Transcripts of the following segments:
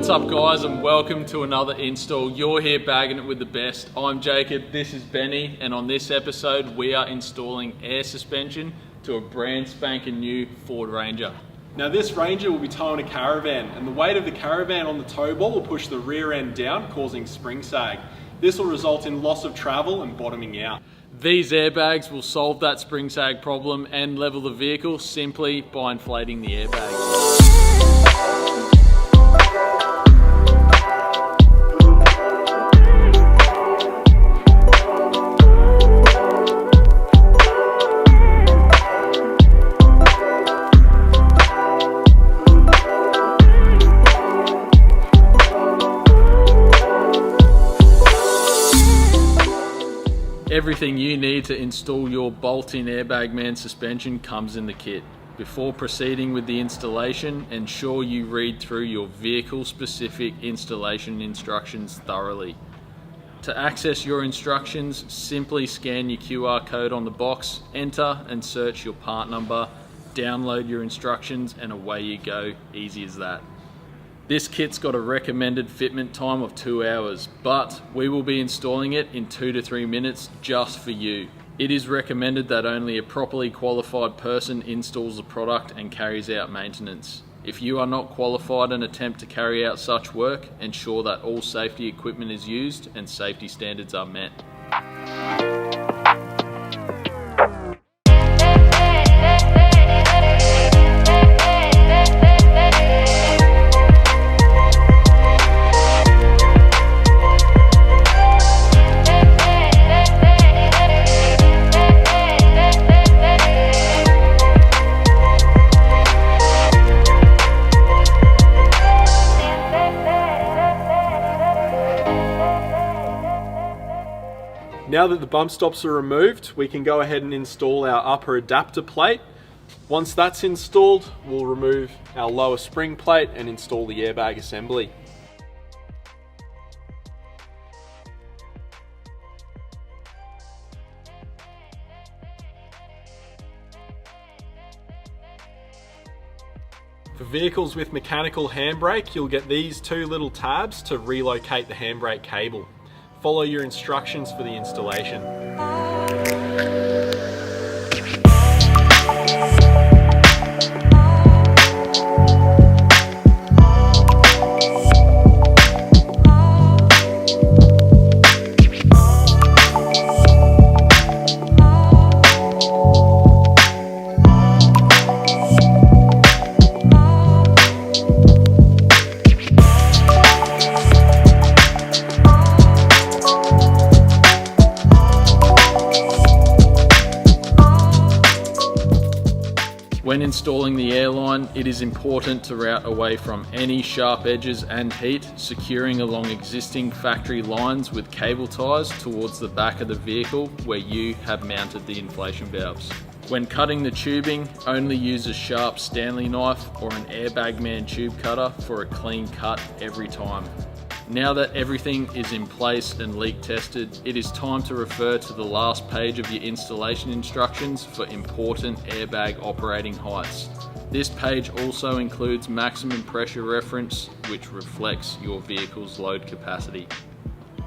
What's up guys, and welcome to another install. You're here bagging it with the best. I'm Jacob, this is Benny, and on this episode we are installing air suspension to a brand spanking new Ford Ranger. Now this Ranger will be towing a caravan, and the weight of the caravan on the tow ball will push the rear end down, causing spring sag. This will result in loss of travel and bottoming out. These airbags will solve that spring sag problem and level the vehicle simply by inflating the airbag. Everything you need to install your bolt-in Airbag Man suspension comes in the kit. Before proceeding with the installation, ensure you read through your vehicle-specific installation instructions thoroughly. To access your instructions, simply scan your QR code on the box, enter and search your part number, download your instructions, and away you go. Easy as that. This kit's got a recommended fitment time of 2 hours, but we will be installing it in 2 to 3 minutes just for you. It is recommended that only a properly qualified person installs the product and carries out maintenance. If you are not qualified and attempt to carry out such work, ensure that all safety equipment is used and safety standards are met. Now that the bump stops are removed, we can go ahead and install our upper adapter plate. Once that's installed, we'll remove our lower spring plate and install the airbag assembly. For vehicles with mechanical handbrake, you'll get these 2 little tabs to relocate the handbrake cable. Follow your instructions for the installation. When installing the airline, it is important to route away from any sharp edges and heat, securing along existing factory lines with cable ties towards the back of the vehicle where you have mounted the inflation valves. When cutting the tubing, only use a sharp Stanley knife or an Airbag Man tube cutter for a clean cut every time. Now that everything is in place and leak tested, it is time to refer to the last page of your installation instructions for important airbag operating heights. This page also includes maximum pressure reference, which reflects your vehicle's load capacity.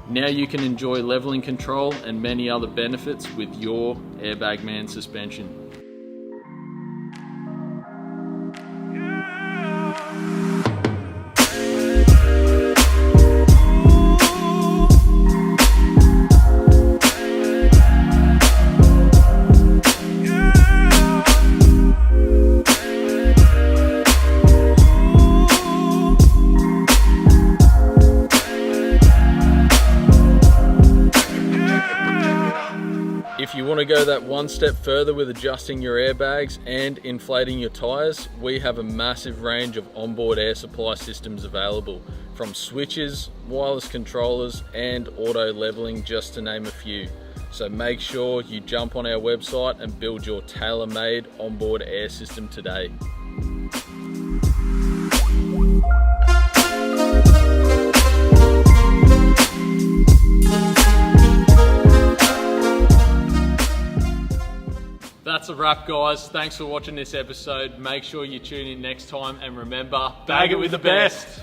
Now you can enjoy leveling control and many other benefits with your Airbag Man suspension. If you want to go that one step further with adjusting your airbags and inflating your tyres, we have a massive range of onboard air supply systems available, from switches, wireless controllers, and auto leveling, just to name a few. So make sure you jump on our website and build your tailor-made onboard air system today. That's a wrap, guys. Thanks for watching this episode. Make sure you tune in next time, and remember, bag it with the best.